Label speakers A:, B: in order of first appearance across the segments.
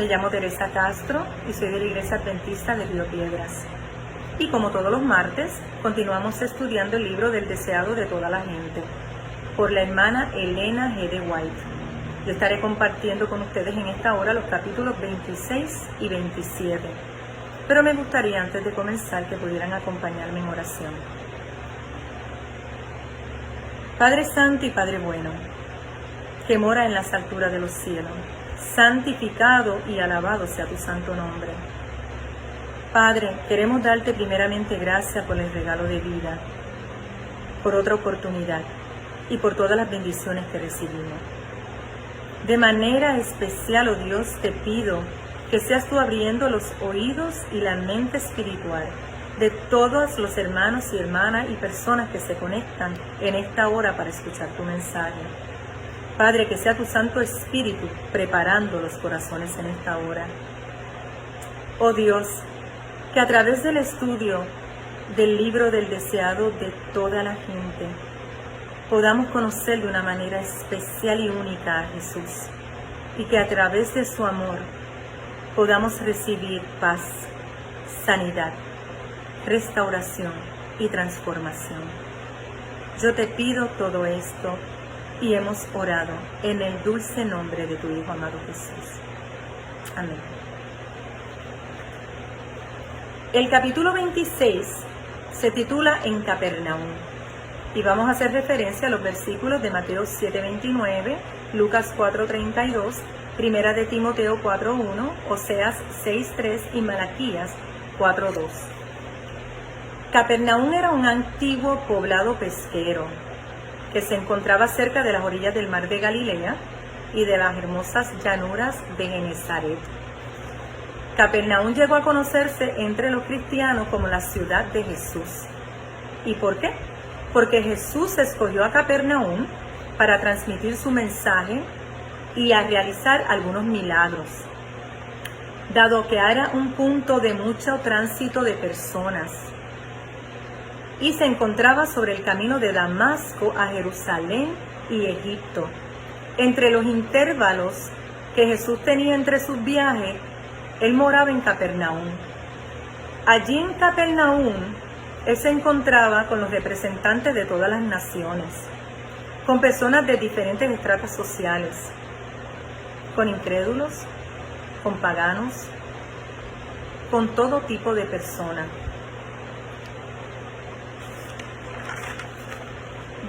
A: Me llamo Teresa Castro y soy de la Iglesia Adventista de Río Piedras. Y como todos los martes, continuamos estudiando el libro del deseado de toda la gente, por la hermana Elena G. de White. Yo estaré compartiendo con ustedes en esta hora los capítulos 26 y 27. Pero me gustaría, antes de comenzar, que pudieran acompañarme en oración. Padre Santo y Padre Bueno, que mora en las alturas de los cielos, santificado y alabado sea tu santo nombre. Padre, queremos darte primeramente gracias por el regalo de vida, por otra oportunidad y por todas las bendiciones que recibimos. De manera especial, oh Dios, te pido que seas tú abriendo los oídos y la mente espiritual de todos los hermanos y hermanas y personas que se conectan en esta hora para escuchar tu mensaje. Padre, que sea tu Santo Espíritu preparando los corazones en esta hora. Oh Dios, que a través del estudio del libro del deseado de toda la gente, podamos conocer de una manera especial y única a Jesús, y que a través de su amor podamos recibir paz, sanidad, restauración y transformación. Yo te pido todo esto y hemos orado en el dulce nombre de tu Hijo amado Jesús. Amén. El capítulo 26 se titula En Capernaum y vamos a hacer referencia a los versículos de Mateo 7:29, Lucas 4:32, Primera de Timoteo 4:1, Oseas 6:3 y Malaquías 4:2. Capernaum era un antiguo poblado pesquero que se encontraba cerca de las orillas del mar de Galilea y de las hermosas llanuras de Genesaret. Capernaum llegó a conocerse entre los cristianos como la ciudad de Jesús. ¿Y por qué? Porque Jesús escogió a Capernaum para transmitir su mensaje y a realizar algunos milagros, dado que era un punto de mucho tránsito de personas y se encontraba sobre el camino de Damasco a Jerusalén y Egipto. Entre los intervalos que Jesús tenía entre sus viajes, él moraba en Capernaum. Allí en Capernaum, él se encontraba con los representantes de todas las naciones, con personas de diferentes estratos sociales, con incrédulos, con paganos, con todo tipo de personas.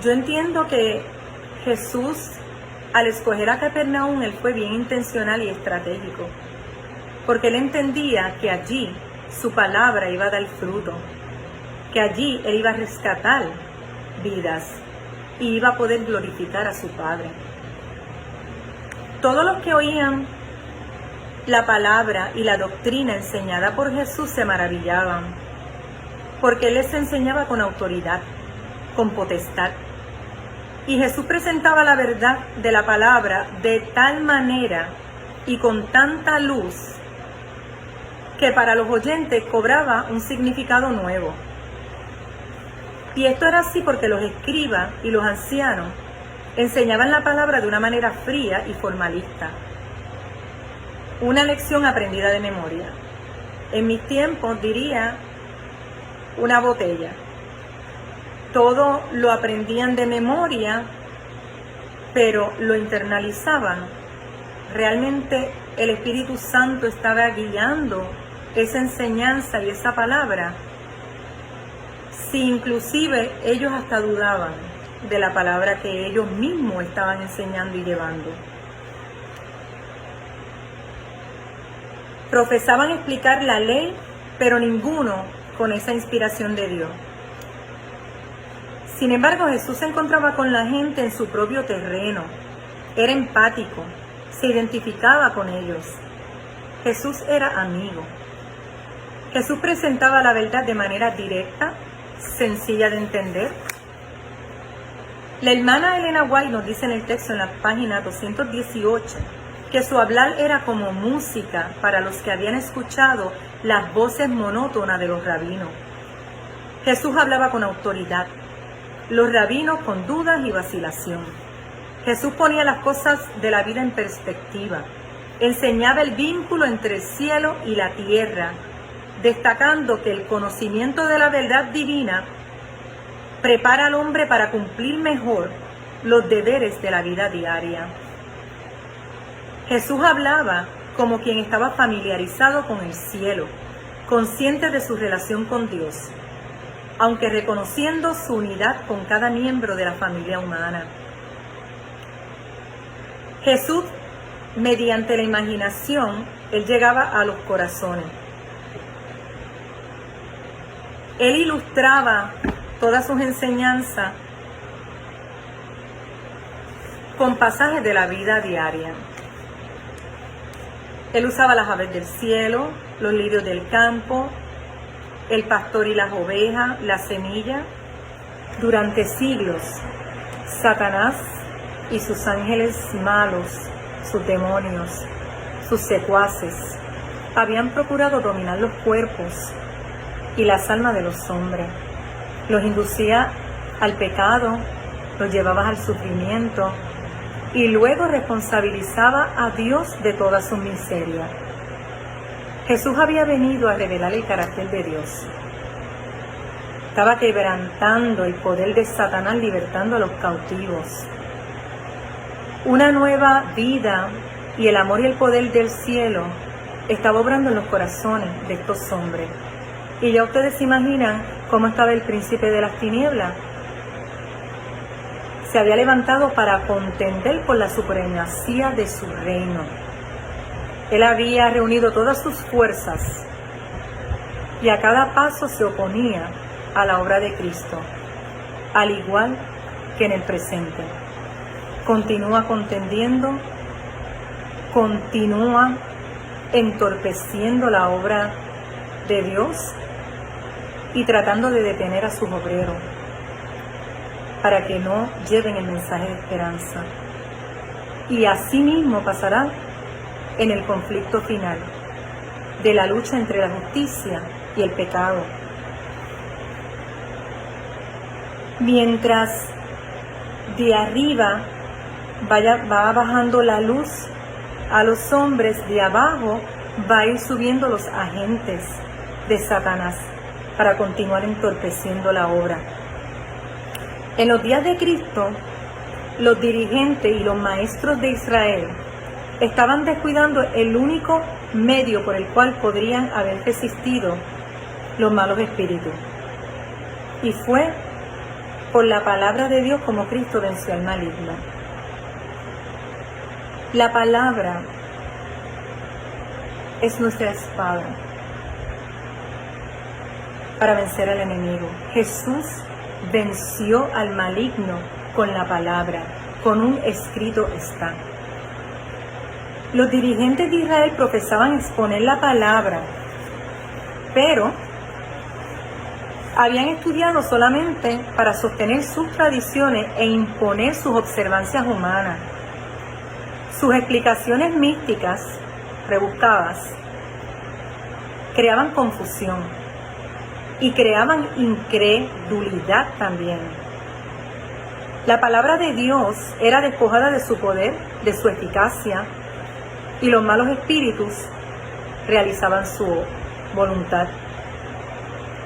A: Yo entiendo que Jesús, al escoger a Capernaum, él fue bien intencional y estratégico, porque él entendía que allí su palabra iba a dar fruto, que allí él iba a rescatar vidas y iba a poder glorificar a su Padre. Todos los que oían la palabra y la doctrina enseñada por Jesús se maravillaban, porque él les enseñaba con autoridad, con potestad. Y Jesús presentaba la verdad de la palabra de tal manera y con tanta luz que para los oyentes cobraba un significado nuevo. Y esto era así porque los escribas y los ancianos enseñaban la palabra de una manera fría y formalista. Una lección aprendida de memoria. En mis tiempos diría una botella. Todo lo aprendían de memoria, pero lo internalizaban. Realmente el Espíritu Santo estaba guiando esa enseñanza y esa palabra. Si inclusive ellos hasta dudaban de la palabra que ellos mismos estaban enseñando y llevando. Profesaban explicar la ley, pero ninguno con esa inspiración de Dios. Sin embargo, Jesús se encontraba con la gente en su propio terreno. Era empático, se identificaba con ellos. Jesús era amigo. Jesús presentaba la verdad de manera directa, sencilla de entender. La hermana Elena White nos dice en el texto, en la página 218, que su hablar era como música para los que habían escuchado las voces monótonas de los rabinos. Jesús hablaba con autoridad, los rabinos con dudas y vacilación. Jesús ponía las cosas de la vida en perspectiva, enseñaba el vínculo entre el cielo y la tierra, destacando que el conocimiento de la verdad divina prepara al hombre para cumplir mejor los deberes de la vida diaria. Jesús hablaba como quien estaba familiarizado con el cielo, consciente de su relación con Dios, aunque reconociendo su unidad con cada miembro de la familia humana. Jesús, mediante la imaginación, Él llegaba a los corazones. Él ilustraba todas sus enseñanzas con pasajes de la vida diaria. Él usaba las aves del cielo, los lirios del campo, el pastor y las ovejas, la semilla. Durante siglos, Satanás y sus ángeles malos, sus demonios, sus secuaces, habían procurado dominar los cuerpos y las almas de los hombres. Los inducía al pecado, los llevaba al sufrimiento y luego responsabilizaba a Dios de toda su miseria. Jesús había venido a revelar el carácter de Dios. Estaba quebrantando el poder de Satanás, libertando a los cautivos. Una nueva vida y el amor y el poder del cielo estaba obrando en los corazones de estos hombres. Y ya ustedes se imaginan cómo estaba el príncipe de las tinieblas. Se había levantado para contender por la supremacía de su reino. Él había reunido todas sus fuerzas y a cada paso se oponía a la obra de Cristo, al igual que en el presente. Continúa contendiendo, continúa entorpeciendo la obra de Dios y tratando de detener a sus obreros para que no lleven el mensaje de esperanza. Y así mismo pasará en el conflicto final de la lucha entre la justicia y el pecado. Mientras de arriba va bajando la luz a los hombres, de abajo va a ir subiendo los agentes de Satanás para continuar entorpeciendo la obra. En los días de Cristo, los dirigentes y los maestros de Israel estaban descuidando el único medio por el cual podrían haber resistido los malos espíritus. Y fue por la palabra de Dios como Cristo venció al maligno. La palabra es nuestra espada para vencer al enemigo. Jesús venció al maligno con la palabra, con un escrito está. Los dirigentes de Israel profesaban exponer la palabra, pero habían estudiado solamente para sostener sus tradiciones e imponer sus observancias humanas. Sus explicaciones místicas, rebuscadas, creaban confusión y creaban incredulidad también. La palabra de Dios era despojada de su poder, de su eficacia, y los malos espíritus realizaban su voluntad.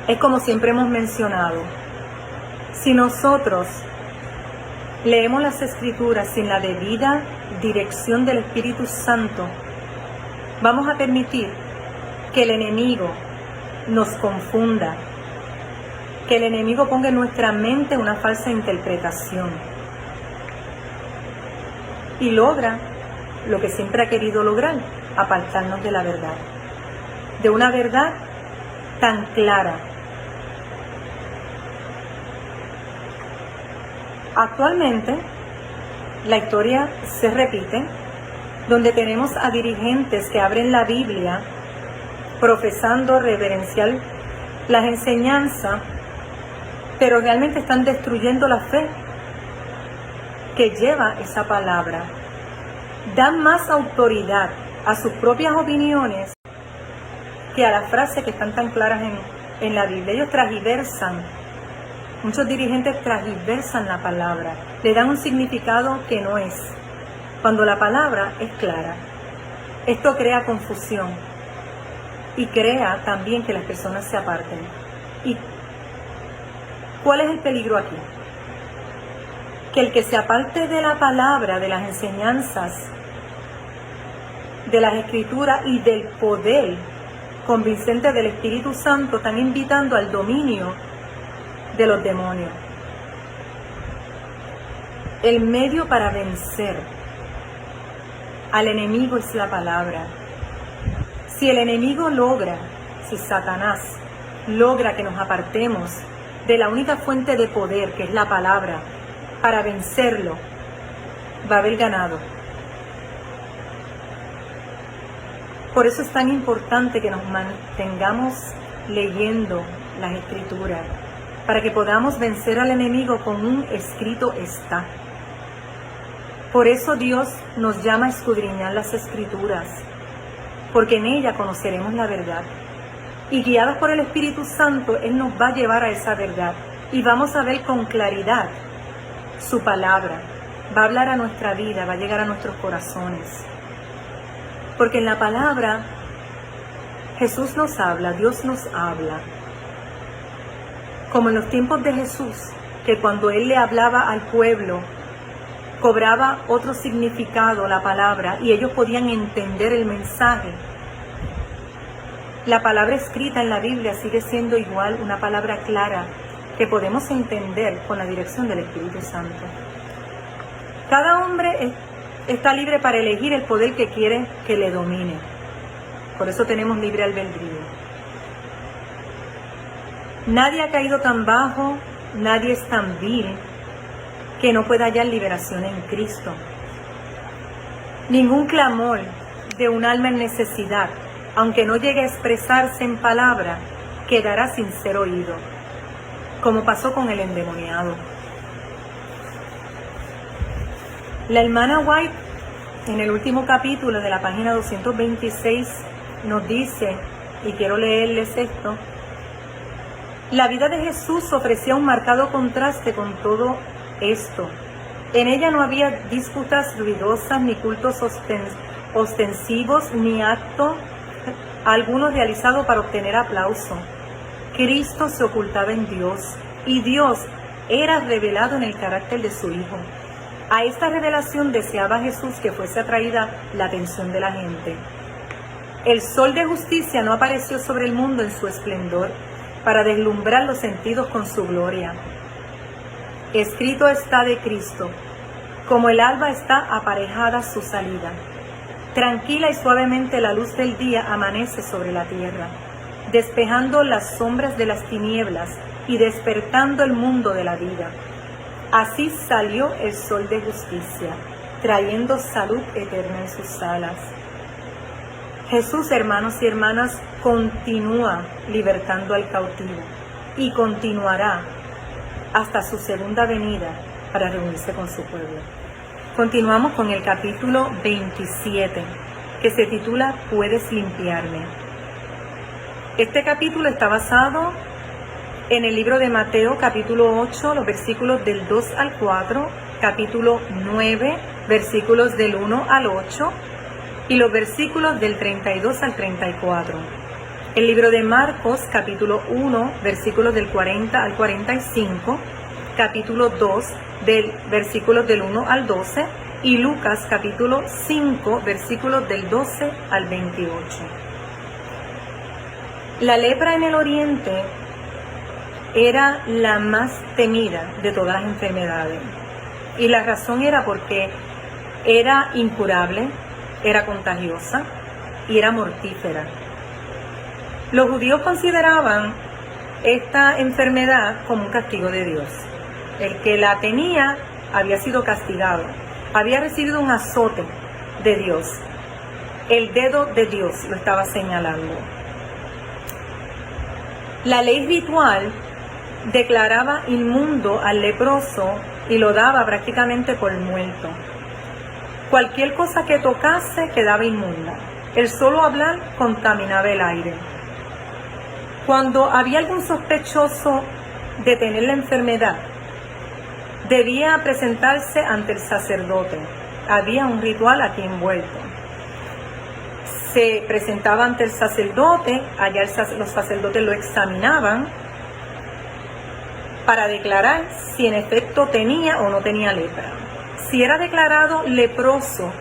A: Es como siempre hemos mencionado, si nosotros leemos las Escrituras sin la debida dirección del Espíritu Santo, vamos a permitir que el enemigo nos confunda, que el enemigo ponga en nuestra mente una falsa interpretación y logra lo que siempre ha querido lograr, apartarnos de la verdad, de una verdad tan clara. Actualmente, la historia se repite, donde tenemos a dirigentes que abren la Biblia profesando reverenciar las enseñanzas, pero realmente están destruyendo la fe que lleva esa palabra. Dan más autoridad a sus propias opiniones que a las frases que están tan claras en la Biblia. Ellos transgiversan, muchos dirigentes transgiversan la palabra, le dan un significado que no es, cuando la palabra es clara. Esto crea confusión y crea también que las personas se aparten. ¿Y cuál es el peligro aquí? Que el que se aparte de la palabra, de las enseñanzas, de las escrituras y del poder convincente del Espíritu Santo, están invitando al dominio de los demonios. El medio para vencer al enemigo es la palabra. Si el enemigo logra, si Satanás logra que nos apartemos de la única fuente de poder, que es la palabra, para vencerlo, va a haber ganado. Por eso es tan importante que nos mantengamos leyendo las Escrituras, para que podamos vencer al enemigo con un escrito está. Por eso Dios nos llama a escudriñar las Escrituras, porque en ella conoceremos la verdad. Y guiados por el Espíritu Santo, Él nos va a llevar a esa verdad. Y vamos a ver con claridad su palabra. Va a hablar a nuestra vida, va a llegar a nuestros corazones. Porque en la palabra Jesús nos habla, Dios nos habla. Como en los tiempos de Jesús, que cuando Él le hablaba al pueblo, cobraba otro significado la palabra y ellos podían entender el mensaje. La palabra escrita en la Biblia sigue siendo igual, una palabra clara que podemos entender con la dirección del Espíritu Santo. Cada hombre está libre para elegir el poder que quiere que le domine. Por eso tenemos libre albedrío. Nadie ha caído tan bajo, nadie es tan vil que no pueda hallar liberación en Cristo. Ningún clamor de un alma en necesidad, aunque no llegue a expresarse en palabra, quedará sin ser oído, como pasó con el endemoniado. La hermana White, en el último capítulo de la página 226, nos dice, y quiero leerles esto: la vida de Jesús ofrecía un marcado contraste con todo esto. En ella no había disputas ruidosas, ni cultos ostensivos, ni acto alguno realizado para obtener aplauso. Cristo se ocultaba en Dios, y Dios era revelado en el carácter de su Hijo. A esta revelación deseaba Jesús que fuese atraída la atención de la gente. El sol de justicia no apareció sobre el mundo en su esplendor para deslumbrar los sentidos con su gloria. Escrito está de Cristo, como el alba está aparejada su salida. Tranquila y suavemente la luz del día amanece sobre la tierra, despejando las sombras de las tinieblas y despertando el mundo de la vida. Así salió el sol de justicia, trayendo salud eterna en sus alas. Jesús, hermanos y hermanas, continúa libertando al cautivo y continuará hasta su segunda venida para reunirse con su pueblo. Continuamos con el capítulo 27, que se titula ¿Puedes limpiarme? Este capítulo está basado en el libro de Mateo, capítulo 8, los versículos del 2 al 4, capítulo 9, versículos del 1 al 8, y los versículos del 32 al 34. El libro de Marcos, capítulo 1, versículos del 40 al 45, capítulo 2, versículos del 1 al 12, y Lucas, capítulo 5, versículos del 12 al 28. La lepra en el oriente era la más temida de todas las enfermedades, y la razón era porque era incurable, era contagiosa y era mortífera. Los judíos consideraban esta enfermedad como un castigo de Dios. El que la tenía había sido castigado, había recibido un azote de Dios. El dedo de Dios lo estaba señalando. La ley ritual declaraba inmundo al leproso y lo daba prácticamente por muerto. Cualquier cosa que tocase quedaba inmunda. El solo hablar contaminaba el aire. Cuando había algún sospechoso de tener la enfermedad, debía presentarse ante el sacerdote. Había un ritual aquí envuelto. Se presentaba ante el sacerdote, allá los sacerdotes lo examinaban para declarar si en efecto tenía o no tenía lepra. Si era declarado leproso,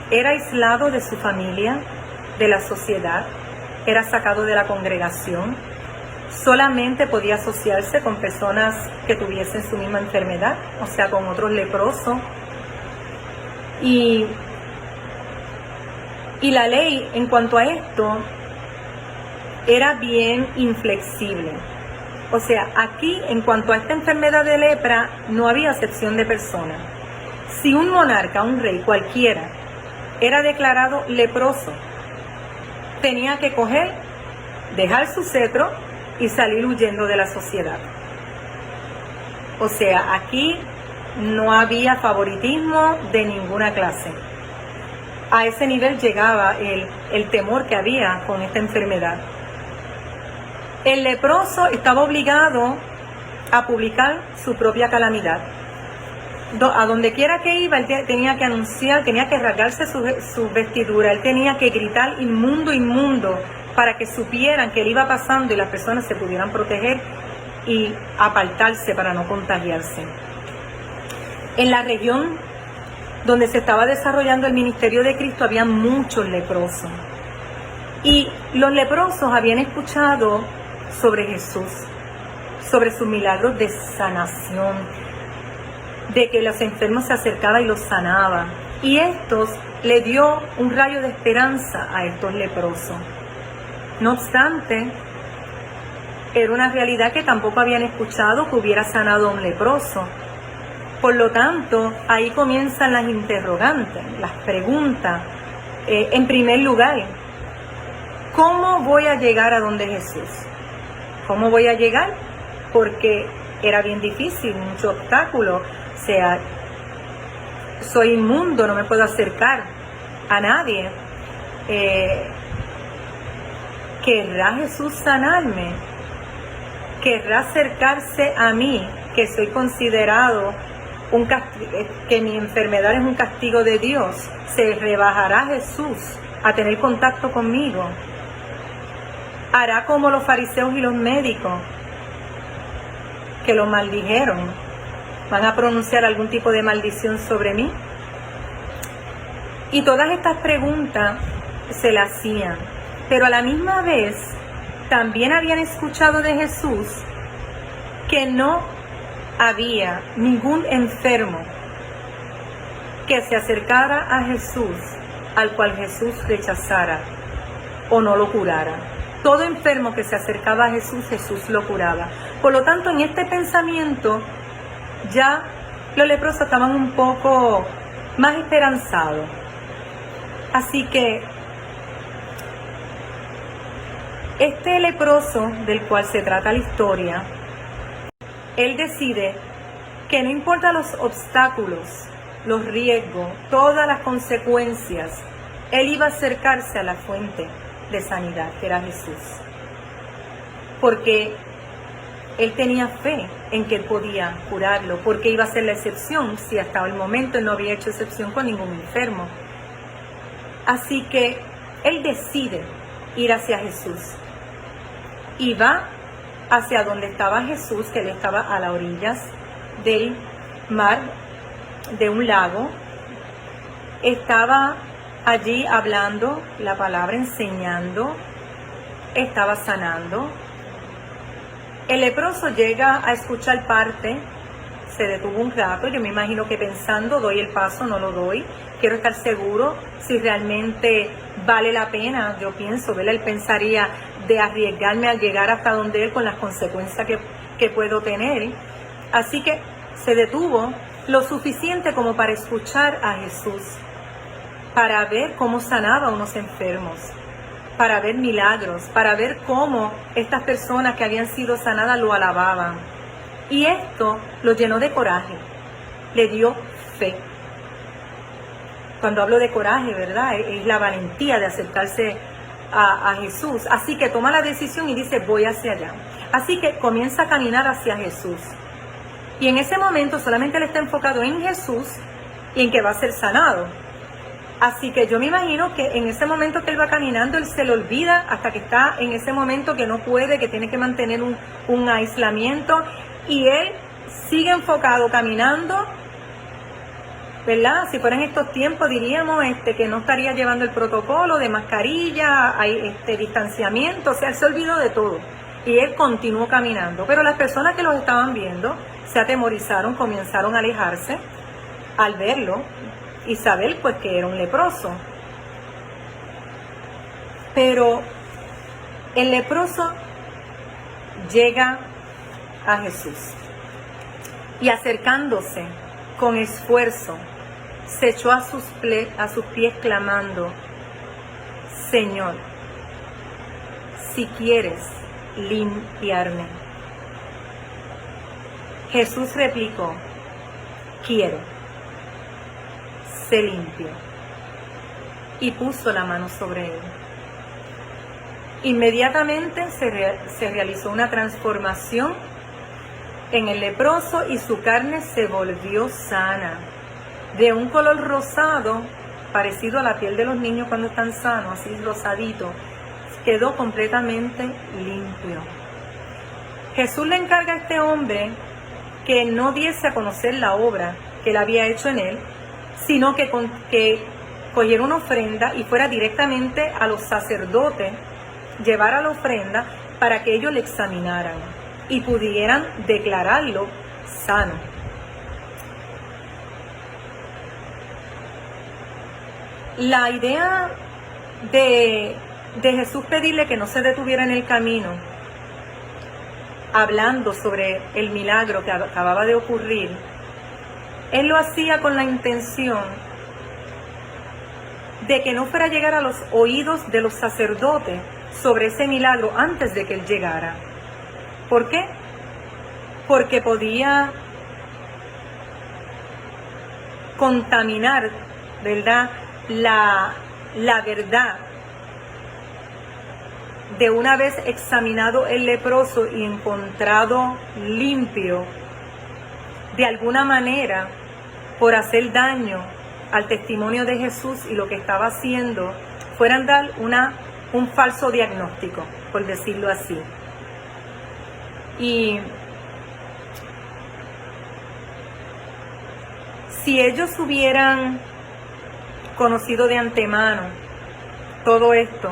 A: era aislado de su familia, de la sociedad, era sacado de la congregación, solamente podía asociarse con personas que tuviesen su misma enfermedad, o sea, con otros leprosos. Y la ley en cuanto a esto era bien inflexible. O sea, aquí en cuanto a esta enfermedad de lepra no había acepción de persona. Si un monarca, un rey cualquiera, era declarado leproso, tenía que dejar su cetro y salir huyendo de la sociedad. O sea, aquí no había favoritismo de ninguna clase. A ese nivel llegaba el temor que había con esta enfermedad. El leproso estaba obligado a publicar su propia calamidad. A donde quiera que iba, él tenía que anunciar, tenía que rasgarse su vestidura, él tenía que gritar inmundo, inmundo, para que supieran que él iba pasando y las personas se pudieran proteger y apartarse para no contagiarse. En la región donde se estaba desarrollando el ministerio de Cristo había muchos leprosos. Y los leprosos habían escuchado sobre Jesús, sobre sus milagros de sanación, de que los enfermos se acercaban y los sanaba. Y estos le dio un rayo de esperanza a estos leprosos. No obstante, era una realidad que tampoco habían escuchado que hubiera sanado a un leproso. Por lo tanto, ahí comienzan las interrogantes, las preguntas. En primer lugar, ¿cómo voy a llegar a donde Jesús? ¿Cómo voy a llegar? Porque era bien difícil, mucho obstáculo. O sea, soy inmundo, no me puedo acercar a nadie. ¿Querrá Jesús sanarme? ¿Querrá acercarse a mí, que soy considerado que mi enfermedad es un castigo de Dios? ¿Se rebajará Jesús a tener contacto conmigo? ¿Hará como los fariseos y los médicos que lo maldijeron? ¿Van a pronunciar algún tipo de maldición sobre mí? Y todas estas preguntas se las hacían, pero a la misma vez también habían escuchado de Jesús que no había ningún enfermo que se acercara a Jesús al cual Jesús rechazara o no lo curara. Todo enfermo que se acercaba a Jesús, Jesús lo curaba. Por lo tanto, en este pensamiento ya los leprosos estaban un poco más esperanzados. Así que este leproso del cual se trata la historia, él decide que no importa los obstáculos, los riesgos, todas las consecuencias, él iba a acercarse a la fuente de sanidad, que era Jesús. Porque él tenía fe en que él podía curarlo, porque iba a ser la excepción, si hasta el momento él no había hecho excepción con ningún enfermo. Así que él decide ir hacia Jesús. Y va hacia donde estaba Jesús, que él estaba a las orillas del mar, de un lago. Estaba allí hablando la palabra, enseñando, estaba sanando. El leproso llega a escuchar parte, se detuvo un rato, yo me imagino que pensando, doy el paso, no lo doy, quiero estar seguro si realmente vale la pena, yo pienso, ¿verdad? Él pensaría de arriesgarme al llegar hasta donde él con las consecuencias que puedo tener. Así que se detuvo lo suficiente como para escuchar a Jesús, para ver cómo sanaba a unos enfermos, para ver milagros, para ver cómo estas personas que habían sido sanadas lo alababan. Y esto lo llenó de coraje, le dio fe. Cuando hablo de coraje, ¿verdad? Es la valentía de acercarse a Jesús. Así que toma la decisión y dice, voy hacia allá. Así que comienza a caminar hacia Jesús. Y en ese momento solamente él está enfocado en Jesús y en que va a ser sanado. Así que yo me imagino que en ese momento que él va caminando, él se le olvida hasta que está en ese momento que no puede, que tiene que mantener un aislamiento. Y él sigue enfocado caminando, ¿verdad? Si fueran estos tiempos diríamos que no estaría llevando el protocolo de mascarilla, hay distanciamiento, o sea, él se olvidó de todo. Y él continuó caminando. Pero las personas que los estaban viendo se atemorizaron, comenzaron a alejarse al verlo y saber pues que era un leproso. Pero el leproso llega a Jesús y acercándose con esfuerzo se echó a sus pies clamando, Señor, si quieres limpiarme. Jesús replicó, quiero. Se limpió y puso la mano sobre él. Inmediatamente se realizó una transformación en el leproso y su carne se volvió sana, de un color rosado, parecido a la piel de los niños cuando están sanos, así rosadito, quedó completamente limpio. Jesús le encarga a este hombre que no diese a conocer la obra que él había hecho en él, sino que cogiera una ofrenda y fuera directamente a los sacerdotes, llevara la ofrenda para que ellos le examinaran y pudieran declararlo sano. La idea de Jesús pedirle que no se detuviera en el camino, hablando sobre el milagro que acababa de ocurrir, él lo hacía con la intención de que no fuera a llegar a los oídos de los sacerdotes sobre ese milagro antes de que él llegara. ¿Por qué? Porque podía contaminar, ¿verdad?, la verdad de una vez examinado el leproso y encontrado limpio, de alguna manera, por hacer daño al testimonio de Jesús y lo que estaba haciendo, fueran dar un falso diagnóstico, por decirlo así. Y si ellos hubieran conocido de antemano todo esto,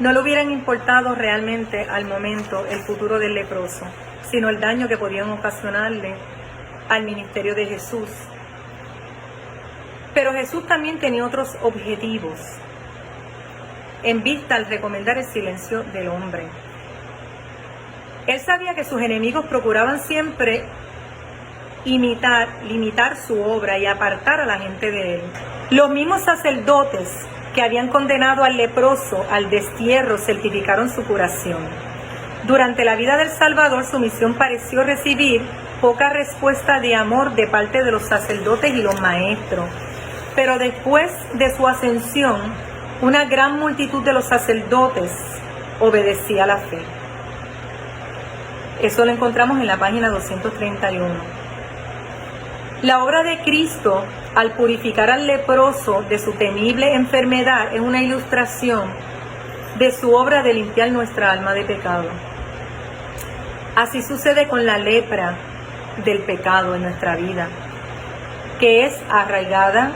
A: no le hubieran importado realmente al momento el futuro del leproso, sino el daño que podían ocasionarle al ministerio de Jesús. Pero Jesús también tenía otros objetivos en vista al recomendar el silencio del hombre. Él sabía que sus enemigos procuraban siempre limitar su obra y apartar a la gente de él. Los mismos sacerdotes que habían condenado al leproso al destierro certificaron su curación. Durante la vida del Salvador, su misión pareció recibir poca respuesta de amor de parte de los sacerdotes y los maestros. Pero después de su ascensión, una gran multitud de los sacerdotes obedecía a la fe. Eso lo encontramos en la página 231. La obra de Cristo, al purificar al leproso de su temible enfermedad, es una ilustración de su obra de limpiar nuestra alma de pecado. Así sucede con la lepra del pecado en nuestra vida, que es arraigada,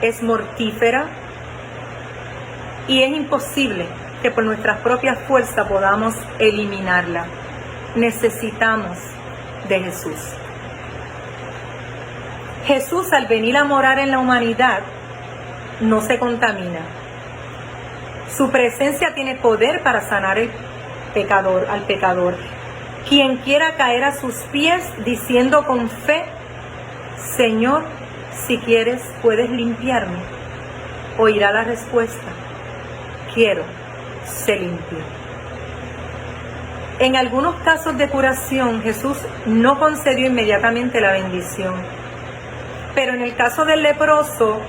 A: es mortífera y es imposible que por nuestras propias fuerzas podamos eliminarla. Necesitamos de Jesús. Jesús, al venir a morar en la humanidad, no se contamina. Su presencia tiene poder para sanar al pecador. Quien quiera caer a sus pies diciendo con fe, Señor, si quieres, puedes limpiarme, oirá la respuesta, quiero, sé limpio. En algunos casos de curación, Jesús no concedió inmediatamente la bendición. Pero en el caso del leproso,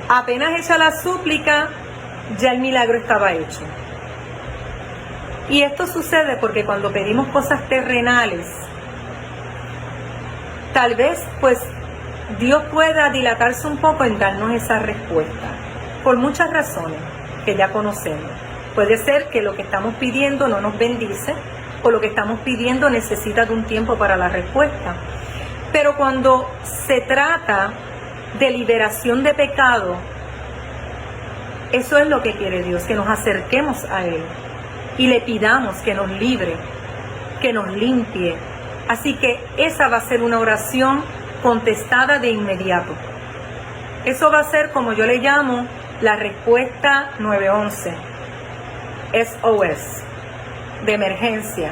A: apenas hecha la súplica, ya el milagro estaba hecho. Y esto sucede porque cuando pedimos cosas terrenales, tal vez pues Dios pueda dilatarse un poco en darnos esa respuesta, por muchas razones que ya conocemos. Puede ser que lo que estamos pidiendo no nos bendice, o lo que estamos pidiendo necesita de un tiempo para la respuesta. Pero cuando se trata de liberación de pecado, eso es lo que quiere Dios, que nos acerquemos a Él y le pidamos que nos libre, que nos limpie. Así que esa va a ser una oración contestada de inmediato. Eso va a ser, como yo le llamo, la respuesta 911, SOS, de emergencia.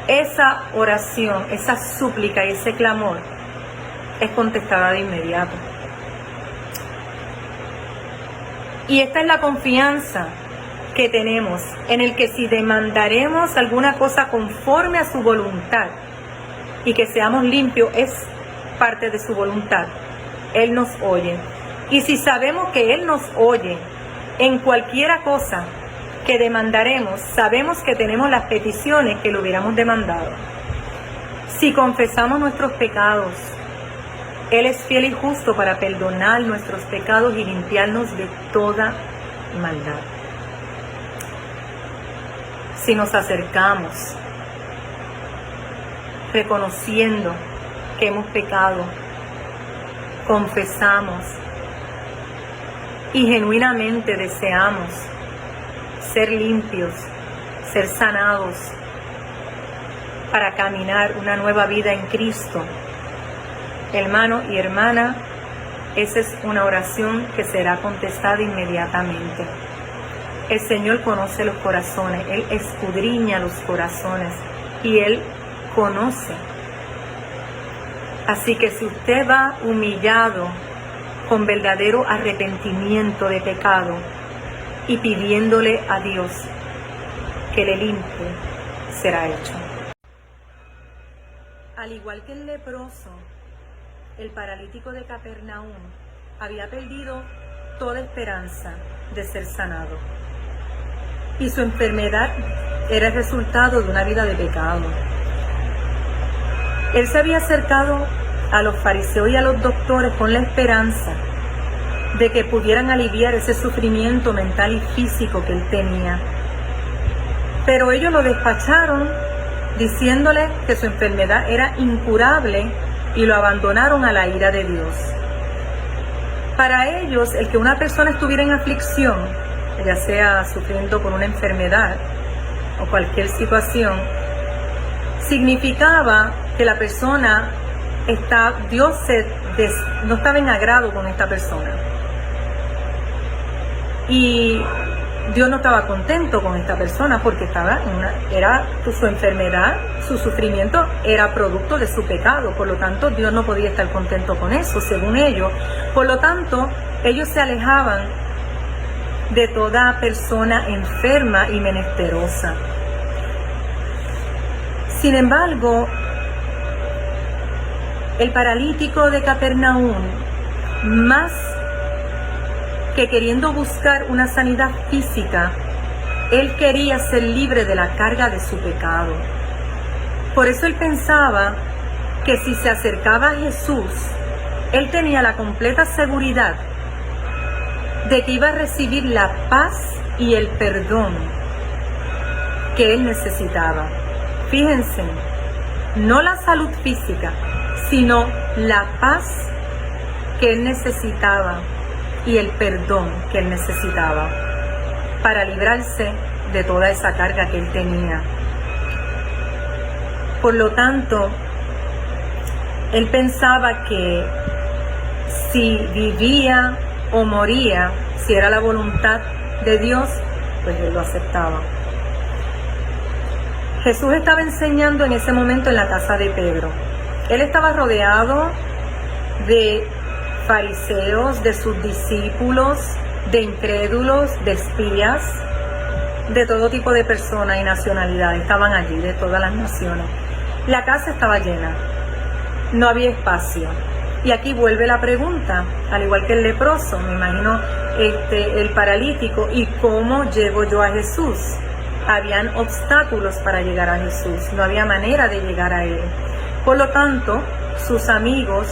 A: Esa oración, esa súplica y ese clamor es contestada de inmediato. Y esta es la confianza que tenemos, en el que si demandaremos alguna cosa conforme a su voluntad y que seamos limpios, es parte de su voluntad. Él nos oye. Y si sabemos que Él nos oye en cualquiera cosa que demandaremos, sabemos que tenemos las peticiones que le hubiéramos demandado. Si confesamos nuestros pecados, Él es fiel y justo para perdonar nuestros pecados y limpiarnos de toda maldad. Si nos acercamos reconociendo que hemos pecado, confesamos y genuinamente deseamos ser limpios, ser sanados para caminar una nueva vida en Cristo, hermano y hermana, esa es una oración que será contestada inmediatamente. El Señor conoce los corazones, Él escudriña los corazones y Él conoce. Así que si usted va humillado, con verdadero arrepentimiento de pecado y pidiéndole a Dios que le limpie, será hecho. Al igual que el leproso, el paralítico de Capernaum había perdido toda esperanza de ser sanado. Y su enfermedad era el resultado de una vida de pecado. Él se había acercado a los fariseos y a los doctores con la esperanza de que pudieran aliviar ese sufrimiento mental y físico que él tenía. Pero ellos lo despacharon diciéndole que su enfermedad era incurable y lo abandonaron a la ira de Dios. Para ellos, el que una persona estuviera en aflicción, ya sea sufriendo por una enfermedad o cualquier situación, significaba que la persona no estaba en agrado con esta persona. Y Dios no estaba contento con esta persona porque su enfermedad, su sufrimiento era producto de su pecado. Por lo tanto, Dios no podía estar contento con eso, según ellos. Por lo tanto, ellos se alejaban de toda persona enferma y menesterosa. Sin embargo, el paralítico de Capernaum, más que queriendo buscar una sanidad física, él quería ser libre de la carga de su pecado. Por eso él pensaba que si se acercaba a Jesús, él tenía la completa seguridad de que iba a recibir la paz y el perdón que él necesitaba. Fíjense, no la salud física, sino la paz que él necesitaba y el perdón que él necesitaba para librarse de toda esa carga que él tenía. Por lo tanto, él pensaba que si vivía o moría, si era la voluntad de Dios, pues él lo aceptaba. Jesús estaba enseñando en ese momento en la casa de Pedro. Él estaba rodeado de fariseos, de sus discípulos, de incrédulos, de espías. de todo tipo de personas y nacionalidades, estaban allí, de todas las naciones. La casa estaba llena, no había espacio. Y aquí vuelve la pregunta, al igual que el leproso, me imagino el paralítico, ¿y cómo llego yo a Jesús? Habían obstáculos para llegar a Jesús, no había manera de llegar a Él. Por lo tanto, sus amigos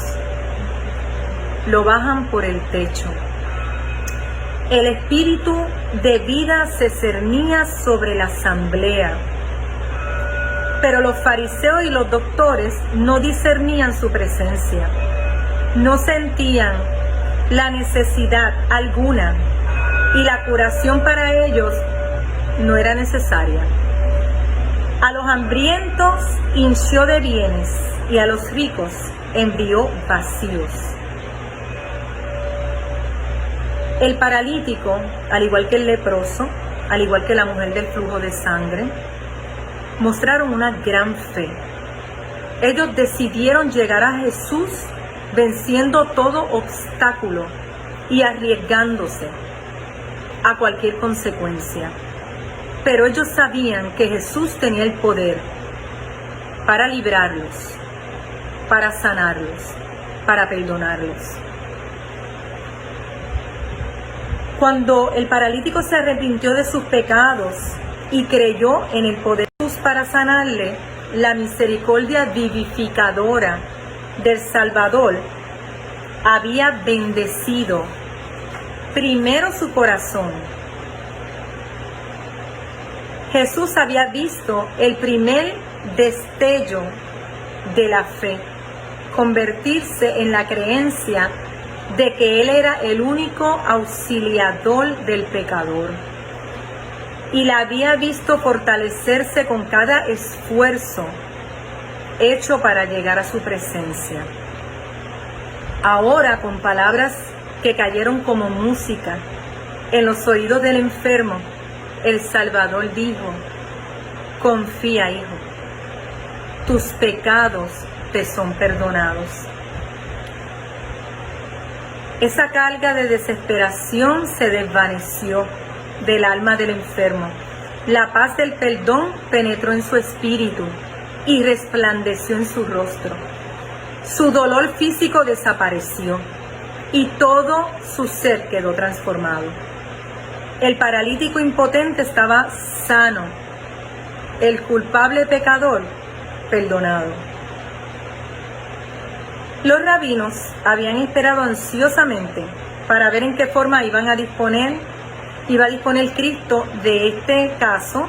A: lo bajan por el techo. El espíritu de vida se cernía sobre la asamblea, pero los fariseos y los doctores no discernían su presencia, no sentían la necesidad alguna y la curación para ellos no era necesaria. A los hambrientos hinchió de bienes y a los ricos envió vacíos. El paralítico, al igual que el leproso, al igual que la mujer del flujo de sangre, mostraron una gran fe. Ellos decidieron llegar a Jesús venciendo todo obstáculo y arriesgándose a cualquier consecuencia. Pero ellos sabían que Jesús tenía el poder para librarlos, para sanarlos, para perdonarlos. Cuando el paralítico se arrepintió de sus pecados y creyó en el poder de Jesús para sanarle, la misericordia vivificadora del Salvador había bendecido primero su corazón. Jesús había visto el primer destello de la fe convertirse en la creencia de que Él era el único auxiliador del pecador, y la había visto fortalecerse con cada esfuerzo hecho para llegar a su presencia. Ahora, con palabras que cayeron como música en los oídos del enfermo, el Salvador dijo: confía, hijo, tus pecados te son perdonados. Esa carga de desesperación se desvaneció del alma del enfermo. La paz del perdón penetró en su espíritu y resplandeció en su rostro. Su dolor físico desapareció y todo su ser quedó transformado. El paralítico impotente estaba sano, el culpable pecador perdonado. Los rabinos habían esperado ansiosamente para ver en qué forma iba a disponer Cristo de este caso,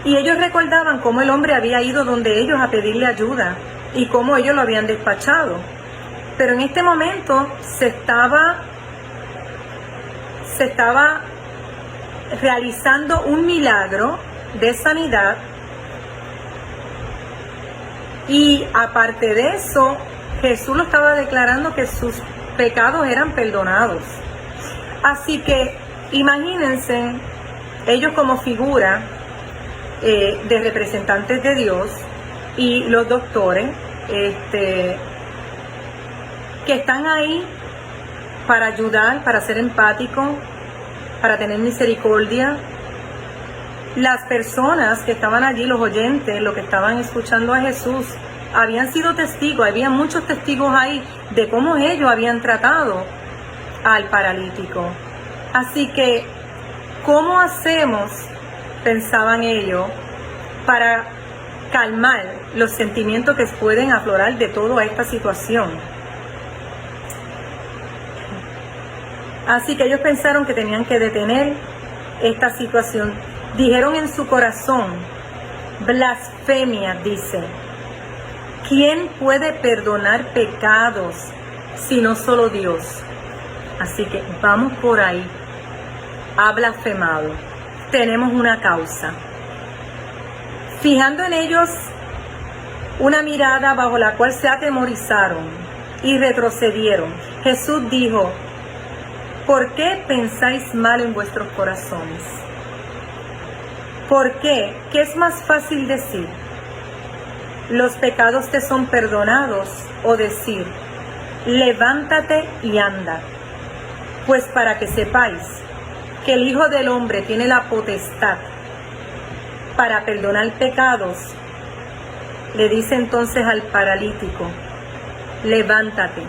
A: y ellos recordaban cómo el hombre había ido donde ellos a pedirle ayuda y cómo ellos lo habían despachado. Pero en este momento se estaba realizando un milagro de sanidad, y aparte de eso, Jesús lo estaba declarando que sus pecados eran perdonados. Así que imagínense ellos como figura de representantes de Dios, y los doctores que están ahí para ayudar, para ser empáticos, para tener misericordia. Las personas que estaban allí, los oyentes, los que estaban escuchando a Jesús, habían sido testigos, había muchos testigos ahí de cómo ellos habían tratado al paralítico. Así que, ¿cómo hacemos, pensaban ellos, para calmar los sentimientos que pueden aflorar de toda esta situación? Así que ellos pensaron que tenían que detener esta situación. Dijeron en su corazón: blasfemia, dice. ¿Quién puede perdonar pecados sino solo Dios? Así que vamos por ahí. Ha blasfemado. Tenemos una causa. Fijando en ellos una mirada bajo la cual se atemorizaron y retrocedieron, Jesús dijo: ¿por qué pensáis mal en vuestros corazones? ¿Por qué? ¿Qué es más fácil decir? ¿los pecados te son perdonados? O decir: levántate y anda. Pues para que sepáis que el Hijo del Hombre tiene la potestad para perdonar pecados, le dice entonces al paralítico: levántate,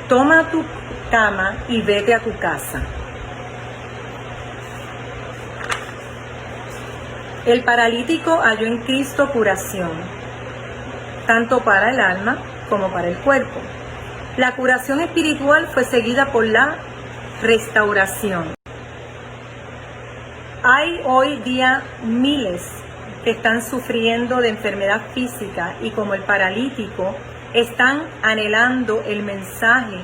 A: toma tu cama y vete a tu casa. El paralítico halló en Cristo curación, tanto para el alma como para el cuerpo. La curación espiritual fue seguida por la restauración. Hay hoy día miles que están sufriendo de enfermedad física y, como el paralítico, están anhelando el mensaje: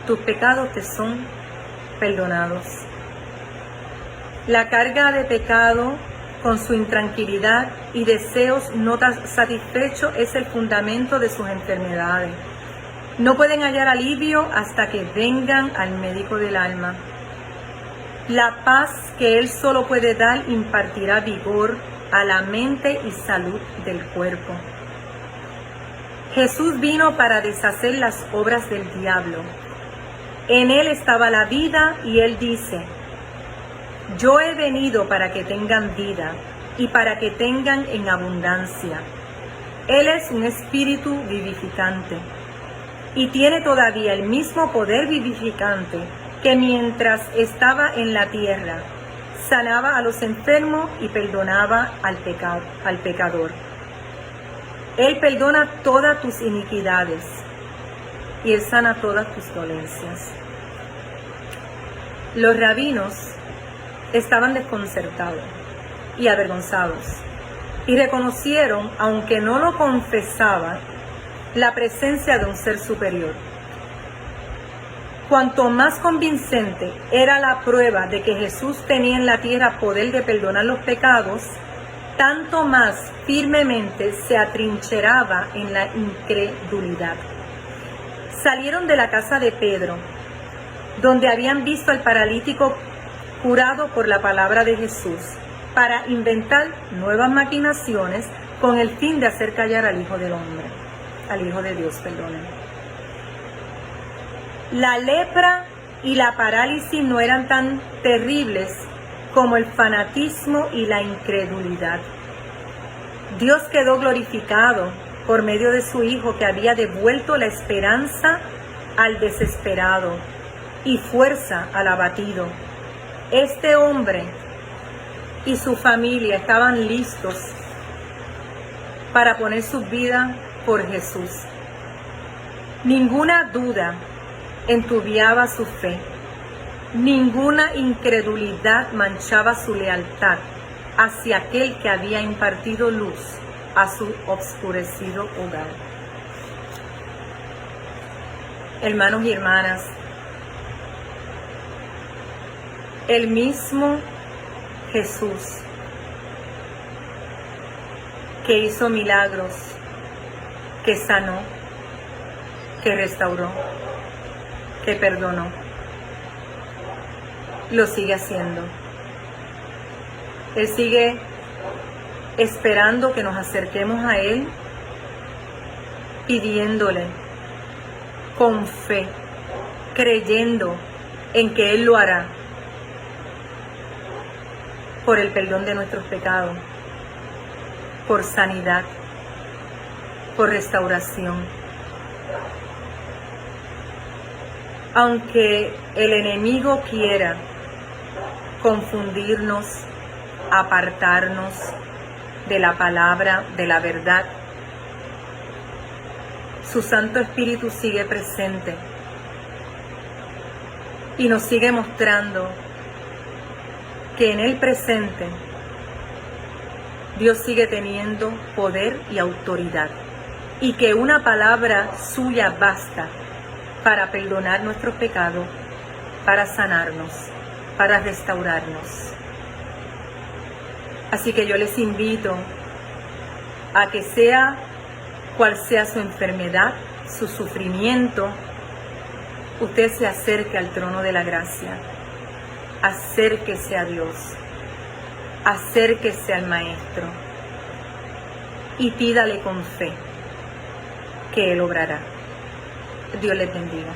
A: tus pecados te son perdonados. La carga de pecado, con su intranquilidad y deseos no satisfechos, es el fundamento de sus enfermedades. No pueden hallar alivio hasta que vengan al médico del alma. La paz que Él solo puede dar impartirá vigor a la mente y salud del cuerpo. Jesús vino para deshacer las obras del diablo. En Él estaba la vida y Él dice: yo he venido para que tengan vida y para que tengan en abundancia. Él es un espíritu vivificante y tiene todavía el mismo poder vivificante que mientras estaba en la tierra, sanaba a los enfermos y perdonaba al pecador. Él perdona todas tus iniquidades y Él sana todas tus dolencias. Los rabinos estaban desconcertados y avergonzados y reconocieron, aunque no lo confesaban, la presencia de un ser superior. Cuanto más convincente era la prueba de que Jesús tenía en la tierra poder de perdonar los pecados, tanto más firmemente se atrincheraba en la incredulidad. Salieron de la casa de Pedro, donde habían visto al paralítico curado por la palabra de Jesús, para inventar nuevas maquinaciones con el fin de hacer callar al Hijo del Hombre, al Hijo de Dios, perdonen. La lepra y la parálisis no eran tan terribles como el fanatismo y la incredulidad. Dios quedó glorificado por medio de su Hijo, que había devuelto la esperanza al desesperado y fuerza al abatido. Este hombre y su familia estaban listos para poner su vida por Jesús. Ninguna duda enturbiaba su fe, ninguna incredulidad manchaba su lealtad hacia aquel que había impartido luz a su obscurecido hogar. Hermanos y hermanas, el mismo Jesús que hizo milagros, que sanó, que restauró, que perdonó, lo sigue haciendo. Él sigue esperando que nos acerquemos a Él, pidiéndole con fe, creyendo en que Él lo hará, por el perdón de nuestros pecados, por sanidad, por restauración. Aunque el enemigo quiera confundirnos, apartarnos de la palabra, de la verdad, su Santo Espíritu sigue presente y nos sigue mostrando que en el presente Dios sigue teniendo poder y autoridad, y que una palabra suya basta para perdonar nuestros pecados, para sanarnos, para restaurarnos. Así que yo les invito a que sea cual sea su enfermedad, su sufrimiento, usted se acerque al trono de la gracia. Acérquese a Dios, acérquese al Maestro y pídale con fe que Él obrará. Dios les bendiga.